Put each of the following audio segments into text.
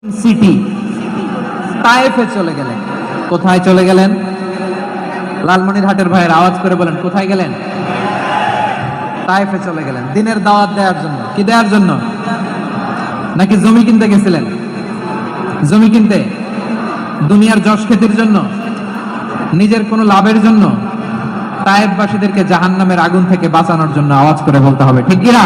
City তায়েফে চলে গেলেন। কোথায় চলে গেলেন? লালমনিরহাটের ভাইয়ের আওয়াজ করে বলেন, কোথায় গেলেন? তায়েফে চলে গেলেন দিনের দাওয়াত দেওয়ার জন্য। কি দেওয়ার জন্য? নাকি জমি কিনতে গেছিলেন? জমি কিনতে, দুনিয়ার যশ খ্যাতির জন্য, নিজের কোনো লাভের জন্য? তায়েফবাসীদেরকে জাহান্নামের আগুন থেকে বাঁচানোর জন্য। আওয়াজ করে বলতে হবে, ঠিক কিনা?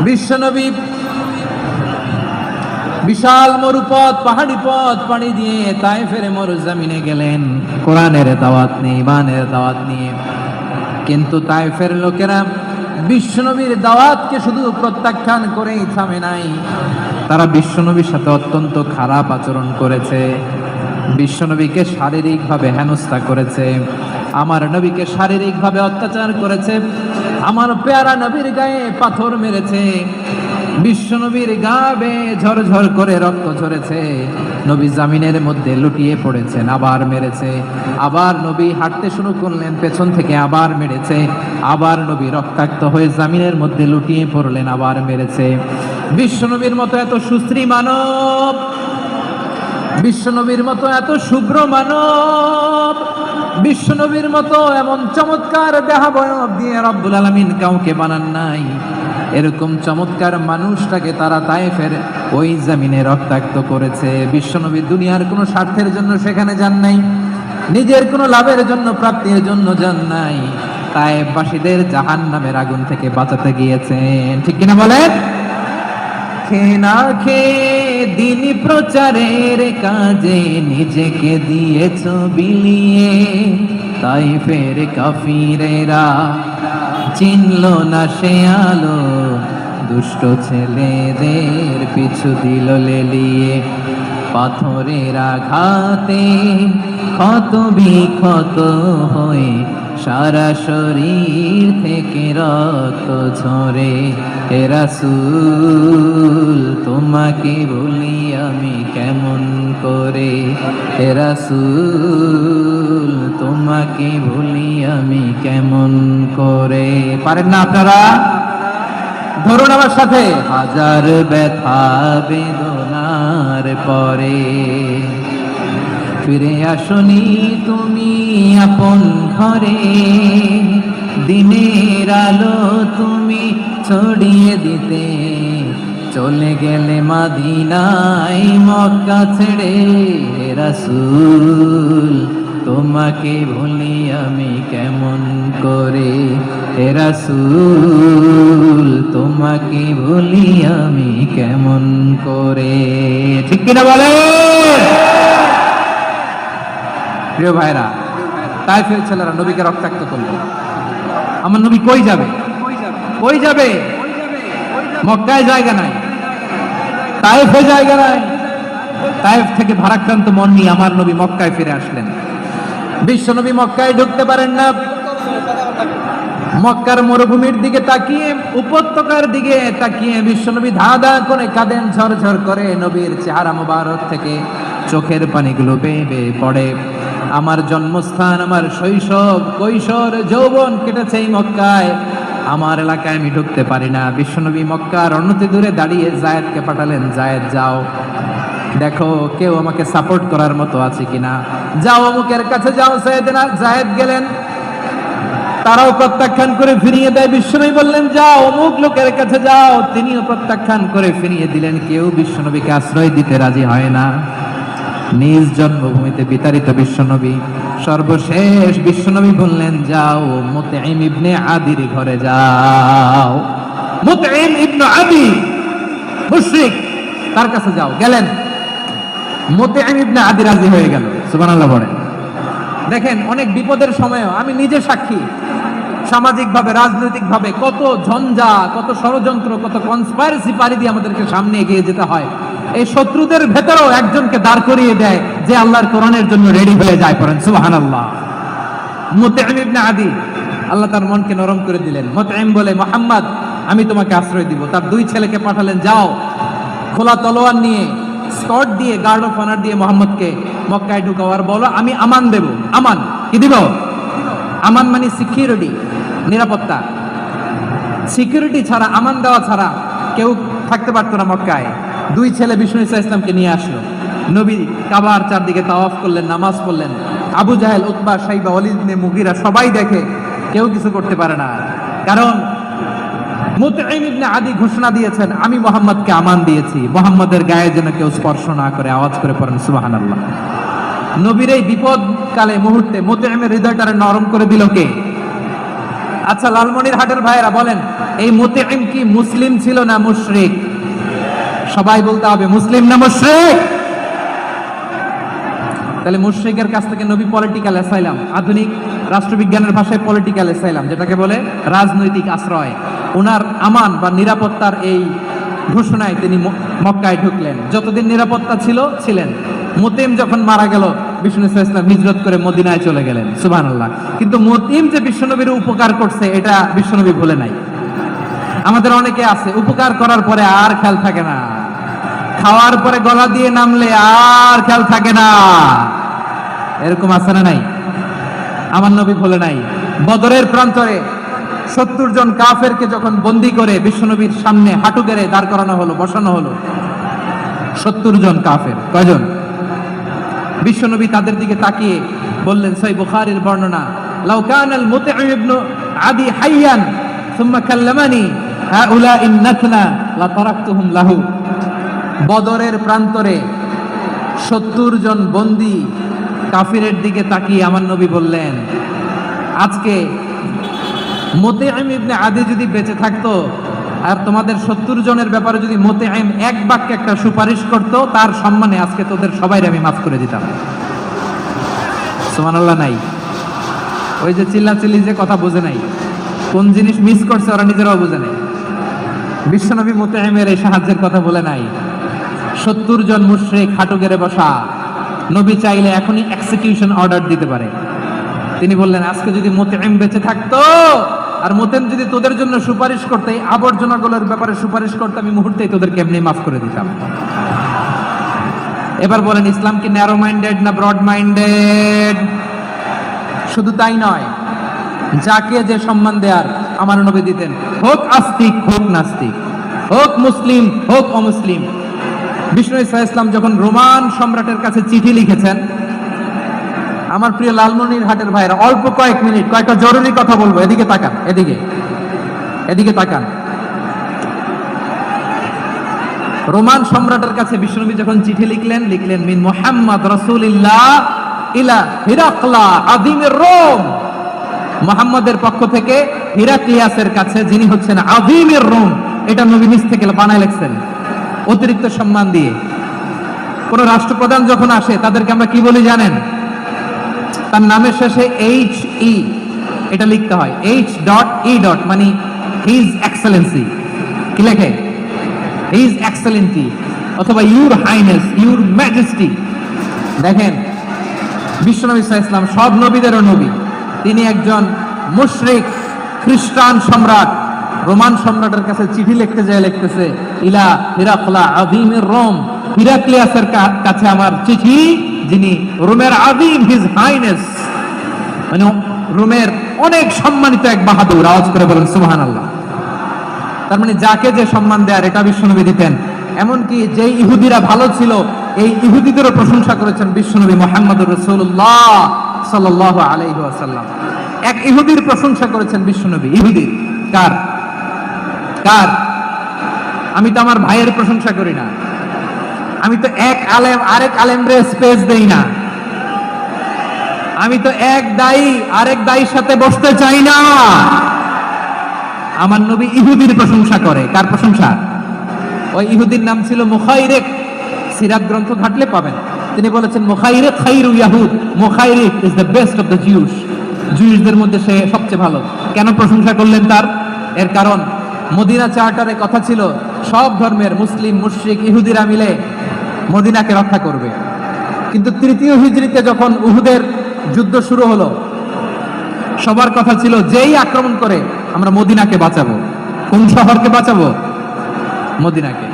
বিশ্বনবী বিশাল মরুপথ, পাহাড়ি পথ পাড়ি দিয়ে তায়েফের মরুজমিনে গেলেন কোরআনের দাওয়াত নিয়ে, ইমানের দাওয়াত নিয়ে। কিন্তু তায়েফের লোকেরা বিশ্বনবীর দাওয়াতকে শুধু প্রত্যাখ্যান করেই থামে নাই, তারা বিশ্বনবীর সাথে অত্যন্ত খারাপ আচরণ করেছে। বিশ্বনবীকে শারীরিকভাবে হেনস্থা করেছে, আমার নবীকে শারীরিকভাবে অত্যাচার করেছে, আমার পেয়ারা নবীর গায়ে পাথর মেরেছে, বিশ্বনবীর গা বেয়ে ঝরঝর করে রক্ত ঝরেছে, নবী জামিনের মধ্যে লুটিয়ে পড়েছেন, আবার মেরেছে, আবার নবী হাঁটতে শুরু করলেন, পেছন থেকে আবার মেরেছে, আবার নবী রক্তাক্ত হয়ে জামিনের মধ্যে লুটিয়ে পড়লেন, আবার মেরেছে। বিশ্বনবীর মতো এত সুশ্রী মানব, বিশ্বনবীর মতো এত শুভ্র মানব, বিশ্বনবীর মতো এমন চমৎকার দেহাবয়ব দিয়ে রব্বুল আলামিন কাউকে বানান নাই। এরকম চমৎকার মানুষটাকে তারা তায়েফের ওই জমিনে রক্তাক্ত করেছে। বিশ্বনবী দুনিয়ার কোনো স্বার্থের জন্য সেখানে যান নাই, নিজের কোনো লাভের জন্য, প্রাপ্তির জন্য যান নাই, তায়েফবাসীদের জাহান্নামের আগুন থেকে বাঁচাতে গিয়েছেন। ঠিক কিনা বলেন? খেয়ে না খেয়ে দিন প্রচারের কাজে নিজেকে দিয়েছ বিলিয়ে, তায়েফের কাফিরেরা চিনল না সে আলো, দুষ্ট ছেলেদের পিছু দিল লেলিয়ে, পাথরের আঘাতে ক্ষত বিক্ষত হয়ে সারা শরীর থেকে রক্ত ঝরে। হে রাসূল তোমাকে ভুলি আমি কেমন করে, হে রাসূল তোমাকে ভুলি আমি কেমন করে। পারেন না আপনারা? ধরুন আমার সাথে, হাজার ব্যথা বেদনার পরে ফিরে আসনি তুমি আপন ঘরে, দিনের আলো তুমি ছড়িয়ে দিতে চলে গেলে মদিনায় মক্কা ছেড়ে। হে রাসূল তোমাকে ভুলি আমি কেমন করে, হে রাসূল তোমাকে ভুলি আমি কেমন করে। ঠিক কিনা বলে? প্রিয় ভাইরা, তায়েফের ছেলেরা নবীকে রক্তাক্ত করলো। আমার নবী কই যাবে? কই যাবে? মক্কায় জায়গা নাই, তায়েফে জায়গা নাই। তায়েফ থেকে ভারাক্রান্ত মন নিয়ে আমার নবী মক্কায় ফিরে আসলেন। বিশ্বনবী মক্কায় ঢুকতে পারেন না। মক্কার মরুভূমির দিকে তাকিয়ে, উপত্যকার দিকে তাকিয়ে বিশ্বনবী ধা ধা করে কাঁদেন, ঝরঝর করে নবীর চেহারা মোবারক থেকে চোখের পানিগুলো বেয়ে বেয়ে পড়ে। আমার জন্মস্থান, আমার শৈশব, কৈশোর, যৌবন কেটেছে এই মক্কায়, আমার এলাকায় আমি ঢুকতে পারি না। বিশ্বনবী মক্কার অনতি দূরে দাঁড়িয়ে জায়েদকে পাঠালেন, জায়েদ যাও দেখো কেউ আমাকে সাপোর্ট করার মতো আছে কিনা, যাও অমুকের কাছে যাও। জায়েদ গেলেন, তারাও প্রত্যাখ্যান করে ফিরিয়ে দেয়। বিশ্বনবী বললেন যাও অমুক লোকের কাছে যাও, তিনিও প্রত্যাখ্যান করে ফিরিয়ে দিলেন। কেউ বিশ্বনবীকে আশ্রয় দিতে রাজি হয় না। নিজ জন্মভূমিতে বিতাড়িত বিশ্বনবী, সর্বশেষ বিশ্বনবী বললেন যাও মুতঈম ইবনে আদির ঘরে যাও। মুতঈম ইবনে আদি মুশরিক, তার কাছে যাও। গেলেন, মুতঈম ইবনে আদি রাজি হয়ে গেল। সুবহানাল্লাহ বলেন। দেখেন, অনেক বিপদের সময়ও আমি নিজে সাক্ষী, সামাজিকভাবে, রাজনৈতিকভাবে কত ঝঞ্ঝা, কত ষড়যন্ত্র, কত কনস্পাইরেসি পাড়ি দিয়ে আমাদেরকে সামনে এগিয়ে যেতে হয়। এই শত্রুদের ভেতরেও একজনকে দাঁড় করিয়ে দেয় যে আল্লাহর কোরআনের জন্য রেডি হয়ে যায়। পড়েন সুবহানাল্লাহ। মুতঈম ইবনে আদি, আল্লাহ তার মনকে নরম করে দিলেন। মুতঈম বলে, মুহাম্মদ আমি তোমাকে আশ্রয় দিব। তার দুই ছেলেকে পাঠালেন, যাও খোলা তলোয়ার নিয়ে, স্কট দিয়ে, গার্ড অফ অনার দিয়ে মোহাম্মদকে মক্কায় ঢুকাও, আর বলো আমি আমান দেব। আমান কি দিব? আমান মানে সিকিউরিটি, নিরাপত্তা। সিকিউরিটি ছাড়া, আমান দেওয়া ছাড়া কেউ থাকতে পারতো না মক্কায়। দুই ছেলে বিষ্ণু ইসা ইসলামকে নিয়ে আসলো। নবী কাবার চারদিকে তাওয়াফ করলেন, নামাজ পড়লেন। আবু জাহেল, উতবা, সাইবা, ওয়ালিদ ইবনে মুগীরা সবাই দেখে, কেউ কিছু করতে পারে না। কারণ মুতঈম ইবনে আদি ঘোষণা দিয়েছেন, আমি মুহাম্মদকে আমান দিয়েছি, মুহাম্মদের গায়ে যেন কেউ স্পর্শ না করে। আওয়াজ করে পড়েন সুবহানাল্লাহ। নবীর এই বিপদ কালে মুহূর্তে মুতঈমের হৃদয়টারে নরম করে দিল কে? আচ্ছা লালমনিরহাটের ভাইয়েরা বলেন, এই মুতঈম কি মুসলিম ছিল না মুশরিক? সবাই বলতে হবে মুসলিম না মুশরিক। তাহলে মুশরিকের কাছ থেকে নবী পলিটিক্যাল অ্যাসাইলাম, আধুনিক রাষ্ট্রবিজ্ঞানের ভাষায় পলিটিক্যাল অ্যাসাইলাম, যেটাকে বলে রাজনৈতিক আশ্রয়, ওনার আমান বা নিরাপত্তার এই ঘোষণায় তিনি মক্কায় ঢুকলেন। যতদিন নিরাপত্তা ছিল ছিলেন। মুতিম যখন মারা গেল, বিষ্ণু ইসলাম হিজরত করে মদিনায় চলে গেলেন। সুবহানাল্লাহ। কিন্তু মুতিম যে বিশ্বনবীর উপকার করছে এটা বিশ্বনবী ভুলে নাই। আমাদের অনেকে আছে উপকার করার পরে আর খেয়াল থাকে না, খাওয়ার পরে গলা দিয়ে নামলে আর খেয়াল থাকে না। এরকম আছে না নাই? আমার নবী ভুলে নাই। বদরের প্রান্তরে 70 জন কাফেরকে যখন বন্দী করে বিশ্বনবীর সামনে হাঁটু গেড়ে দাঁড় করানো হলো, বসানো হলো, 70 জন কাফের। কয়জন? বিশ্বনবী তাদের দিকে তাকিয়ে বললেন, সহিহ বুখারীর বর্ণনা, লাউ কানাল মুতঈম ইবনে আদি হাইয়ান সুম্মা কাল্লামানি হাউলাই নাতনা লা তারাকতুহুম লাহু। বদরের প্রান্তরে 70 জন বন্দী কাফিরের দিকে তাকিয়ে আমার নবী বললেন, আজকে মুতঈম ইবনে আদি যদি বেঁচে থাকতো আর তোমাদের 70 জনের ব্যাপারে যদি মুতঈম এক বাক্যে একটা সুপারিশ করত, তার সম্মানে আজকে তোদের সবাইকে আমি মাফ করে দিতাম। সুবহানাল্লাহ। নাই ওই যে চিল্লাচিল্লি যে কথা বোঝে নাই, কোন জিনিস মিস করছে ওরা নিজেরাও বোঝে নাই। বিশ্বনবী মুতঈমের এই সাহায্যের কথা বলে নাই। 70 জন মুশরিক হাঁটু গেড়ে বসা, নবী চাইলে এখনই এক্সিকিউশন অর্ডার দিতে পারে। তিনি বললেন, আজকে যদি মুতঈম বেঁচে থাকতো আর মুতঈম যদি তোদের জন্য সুপারিশ করতে, আবর্জনাগুলোর ব্যাপারে সুপারিশ করতে, আমি মুহূর্তেই তোদেরকে এমনি মাফ করে দিতাম। এবার বলেন, ইসলাম কি ন্যারো মাইন্ডেড না ব্রড মাইন্ডেড? শুধু তাই নয়, যাকে যে সম্মান দেয়ার আমার নবী দিতেন, হোক আস্তিক হোক নাস্তিক, হোক মুসলিম হোক অমুসলিম। বিষ্ণু ইসলাম যখন রোমান সম্রাটের কাছে চিঠি লিখেছেন, আমার প্রিয় লালমনিরহাটের ভাইরা, অল্প কয়েক মিনিট কয়েকটা জরুরি কথা বলবো, এদিকে তাকান, এদিকে তাকান। রোমান সম্রাটের কাছে বিশ্বনবী যখন চিঠি লিখলেন মিন মুহাম্মদ রাসূলুল্লাহ ইলা হিরাকলা আযীমির রোম, মুহাম্মদের পক্ষ থেকে হিরাক্লিয়াসের কাছে, যিনি হচ্ছেন আযীমির রোম। এটা নবী নিজ থেকে বানায় লিখছেন অতিরিক্ত সম্মান দিয়ে। কোন রাষ্ট্রপ্রধান যখন আসে তাদেরকে আমরা কি বলি জানেন? তার নামের শেষে HE এটা লিখতে হয়, H.E. মানে হিজ এক্সেলেন্সি। কি লেখে? হিজ এক্সেলেন্সি অথবা ইউর হাইনেস, ইউর ম্যাজেস্টি। দেখেন, বিশ্বনবী সাল্লাল্লাহু আলাইহি ওয়াসাল্লাম সব নবীদেরও নবী। তিনি একজন মুশরিক খ্রিস্টান সম্রাট রোমান সম্রাটের কাছে চিঠি লিখতে যায়, লিখতেছে, ইলা হিরাকলা আযীমির রোম, হিরাক্লিয়াসের কাছে আমার চিঠি, যিনি রোমের আযীম, হিজ হাইনেস, মানে রোমের অনেক সম্মানিত এক বাহাদুর। আওয়াজ করে বলেন সুবহানাল্লাহ। তার মানে যাকে যে সম্মান দেয়ার এটা বিশ্বনবী দিতেন। এমনকি যে ইহুদিরা ভালো ছিল, এই ইহুদিদেরও প্রশংসা করেছেন বিশ্বনবী মুহাম্মদুর রাসূলুল্লাহ সাল্লাল্লাহু আলাইহি ওয়াসাল্লাম। এক ইহুদির প্রশংসা করেছেন বিশ্বনবী। ইহুদির কার? আমি তো আমার ভাইয়ের প্রশংসা করি না, আমি তো এক আলেম আরেক আলেমরে স্পেস দেই না, আমি তো এক দায়ী আরেক দায়ীর সাথে বসতে চাই না। আমার নবী ইহুদির প্রশংসা করে। কার প্রশংসা? ওই ইহুদির নাম ছিল মুখাইরিক। সিরাত গ্রন্থ ঘাটলে পাবেন। তিনি বলেছেন, মুখাইরিক খাইরু ইয়াহুদ, Mukhayriq is the best of the Jews. জিউসদের মধ্যে সে সবচেয়ে ভালো। কেন প্রশংসা করলেন তার? এর কারণ মদিনা চার্টারে কথা ছিল সব ধর্মের মুসলিম, মুশরিক, ইহুদিরা মিলে মদিনাকে রক্ষা করবে। কিন্তু তৃতীয় হিজরিতে যখন উহুদের যুদ্ধ শুরু হলো, সবার কথা ছিল যেই আক্রমণ করে আমরা মদিনাকে বাঁচাবো। কোন শহরকে বাঁচাবো? মদিনাকে।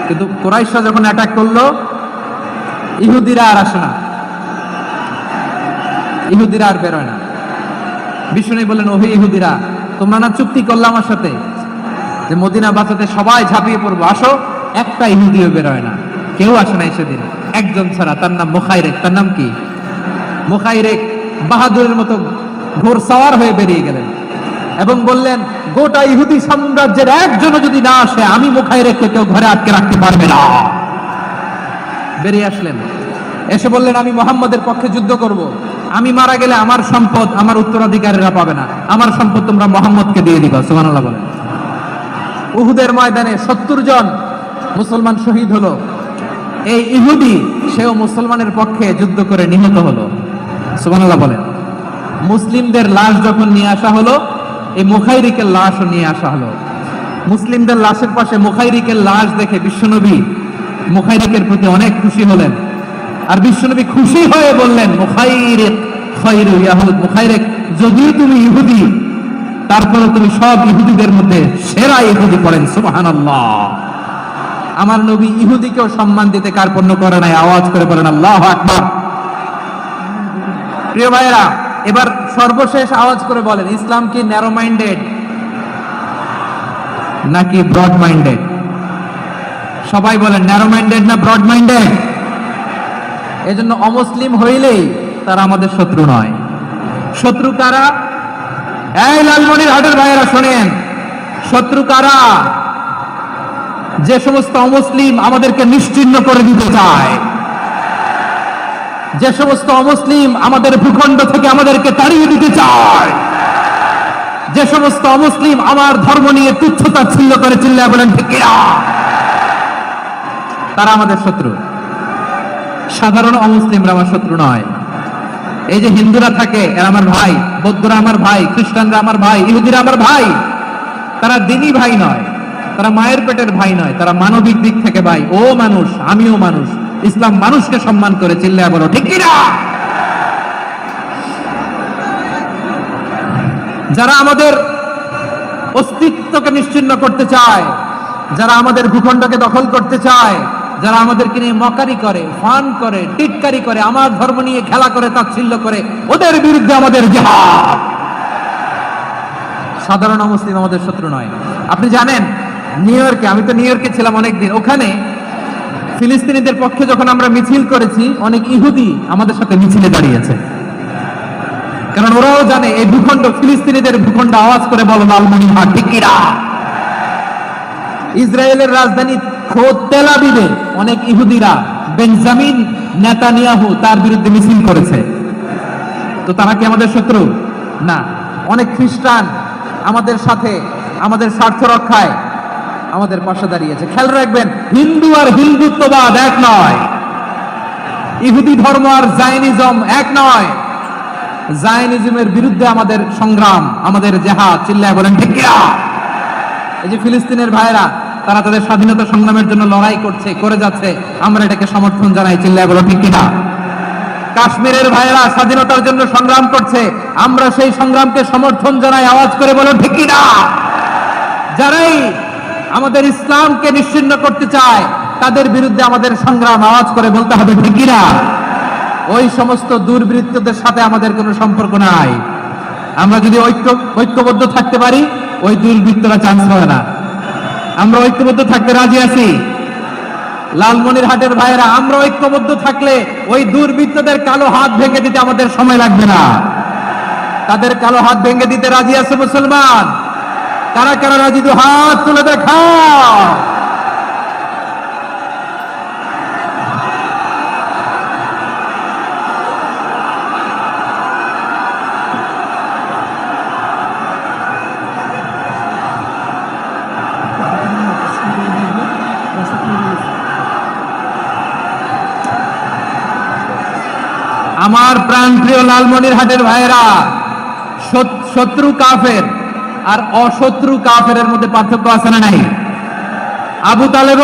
কিন্তু কুরাইশরা যখন অ্যাটাক করলো, ইহুদিরা আর আসে না, ইহুদিরা আর বেরোয় না। বিষ্ণু বললেন, ওহে ইহুদিরা, তোমরা না চুক্তি করলে আমার সাথে যে মদিনা বাঁচাতে সবাই ঝাঁপিয়ে পড়বো, আসো একটা ইহুদিও বেরোয় না, কেউ আসে নাই সেদিন, একজন ছাড়া, তার নাম মুখাইরেক। তার নাম কি? মুখাইরেক বাহাদুরের মতো ঘোড়সাওয়ার হয়ে বেরিয়ে গেলেন এবং বললেন, গোটা ইহুদি সাম্রাজ্যের একজনও যদি না আসে, আমি মুখাইরেককে কেউ ঘরে আটকে রাখতে পারবে না। বেরিয়ে আসলেন, এসে বললেন, আমি মুহাম্মদের পক্ষে যুদ্ধ করব, আমি মারা গেলে আমার সম্পদ আমার উত্তরাধিকারীরা পাবে না, আমার সম্পদ তোমরা মুহাম্মদকে দিয়ে দিবা। সুবহানাল্লাহ বলেন। উহুদের ময়দানে 70 জন মুসলমান শহীদ হলো। এই ইহুদি সেও মুসলমানের পক্ষে যুদ্ধ করে নিহত হলো। সুবহানাল্লাহ বলেন। মুসলিমদের লাশ যখন নিয়ে আসা হলো, এই মুখাইরিকের লাশও নিয়ে আসা হলো। মুসলিমদের লাশের পাশে মুখাইরিকের লাশ দেখে বিশ্বনবী মুখাইরিকের প্রতি অনেক খুশি হলেন। আর বিশ্বনবী খুশি হয়ে বললেন, মুখাইরিক খায়রু ইয়াহুদ, মুখাইরিক যদি তুমি ইহুদি, তারপরে তুমি সব ইহুদিদের মধ্যে সেরা ইহুদি। করেন সুবহানাল্লাহ। আমার নবী ইহুদিকেও সম্মান দিতে কার্পণ্য করে নাই। আওয়াজ করে বলেন আল্লাহু আকবার। প্রিয় ভাইয়েরা, এবার সর্বশেষ আওয়াজ করে বলেন, ইসলাম কি ন্যারো মাইন্ডেড নাকি ব্রড মাইন্ডেড? সবাই বলেন, ন্যারো মাইন্ডেড না ব্রড মাইন্ডেড? এজন্য অমুসলিম হইলেই তারা আমাদের শত্রু নয়। শত্রু কারা? এই লালমনিরহাটের ভাইয়েরা শোনেন, শত্রু কারা? যে সমস্ত অমুসলিম আমাদেরকে নিশ্চিহ্ন করে দিতে চায়, যে সমস্ত অমুসলিম আমাদের ভূখণ্ড থেকে আমাদেরকে তাড়িয়ে দিতে চায়, যে সমস্ত অমুসলিম আমার ধর্ম নিয়ে তুচ্ছতাচ্ছিল্য করে, চিল্লায় বলেন ঠিক কিনা? তারা আমাদের শত্রু। সাধারণ অমুসলিমরা আমার শত্রু নয়। এই যে হিন্দুরা থাকে, এরা আমার ভাই, বৌদ্ধরা আমার ভাই, খ্রিস্টানরা আমার ভাই, ইহুদিরা আমার ভাই। তারা দিনই ভাই নয়, তারা মায়ের পেটের ভাই নয়, তারা মানবিক দিক থেকে ভাই। ও মানুষ, আমিও মানুষ। ইসলাম মানুষকে সম্মান করে, চিল্লায় বলো ঠিক কিনা? যারা আমাদের অস্তিত্বকে নিশ্চিহ্ন করতে চায়, যারা আমাদের ভূখণ্ডকে দখল করতে চায়, যারা আমাদেরকে নিয়ে মকারি করে, ফান করে, টিটকারি করে, আমার ধর্ম নিয়ে খেলা করে, তাচ্ছিল্য করে, ওদের বিরুদ্ধে আমাদের জিহাদ। সাধারণ মুসলিম আমাদের শত্রু নয়। আপনি জানেন, নিউ ইয়র্কে, আমি তো নিউ ইয়র্কে ছিলাম অনেকদিন, ওখানে ফিলিস্তিনিদের পক্ষে যখন আমরা মিছিল করেছি, অনেক ইহুদি আমাদের সাথে মিছিলে দাঁড়িয়েছে। কারণ ওরাও জানে এই ভূখণ্ড ফিলিস্তিনিদের ভূখণ্ড। আওয়াজ করে বলো লালমনিরহাট ঠিক কিনা? ইসরায়েলের রাজধানী খোদ তেল আবিবে অনেক ইহুদিরা বেঞ্জামিন নেতানিয়াহু তার বিরুদ্ধে মিছিল করেছে। তো তারা কি আমাদের শত্রু? না। অনেক খ্রিস্টান আমাদের সাথে, আমাদের স্বার্থ রক্ষায় আমাদের পাশে দাঁড়িয়েছে। খেয়াল রাখবেন, হিন্দু আর হিন্দুত্ববাদ এক নয়, ইহুদি ধর্ম আর জায়নিজম এক নয়। জায়নিজমের বিরুদ্ধে আমাদের সংগ্রাম, আমাদের জিহাদ, চিল্লায় বলেন ঠিক কিনা? এই যে ফিলিস্তিনের ভাইরা, তারা তাদের স্বাধীনতা সংগ্রামের জন্য লড়াই করছে, করে যাচ্ছে, আমরা এটাকে সমর্থন জানাই, চিল্লায় বলো ঠিক কিনা? কাশ্মীরের ভাইরা স্বাধীনতার জন্য সংগ্রাম করছে, আমরা সেই সংগ্রামকে সমর্থন জানাই, আওয়াজ করে বলো ঠিক কিনা? যারাই আমাদের ইসলামকে নিশ্চিহ্ন করতে চায়, তাদের বিরুদ্ধে আমাদের সংগ্রাম, আওয়াজ করে বলতে হবে ঠিক কিনা? ওই সমস্ত দুর্বৃত্তদের সাথে আমাদের কোনো সম্পর্ক নাই। আমরা যদি ঐক্যবদ্ধ থাকতে পারি, ওই দুর্বৃত্তরা চান্স পাবে না। আমরা ঐক্যবদ্ধ থাকতে রাজি আছি। লালমনিরহাটের ভাইয়েরা, আমরা ঐক্যবদ্ধ থাকলে ওই দুর্বৃত্তদের কালো হাত ভেঙে দিতে আমাদের সময় লাগবে না। তাদের কালো হাত ভেঙে দিতে রাজি আছে মুসলমান? কারা কারা রাজি? দু হাত তুলে দেখাও। আমার প্রাণপ্রিয় লালমনিরহাটের ভাইয়েরা, শত্রু কাফের আর অশত্রু কাফেরের মধ্যে পার্থক্য আছে না নাই? আবু তালেব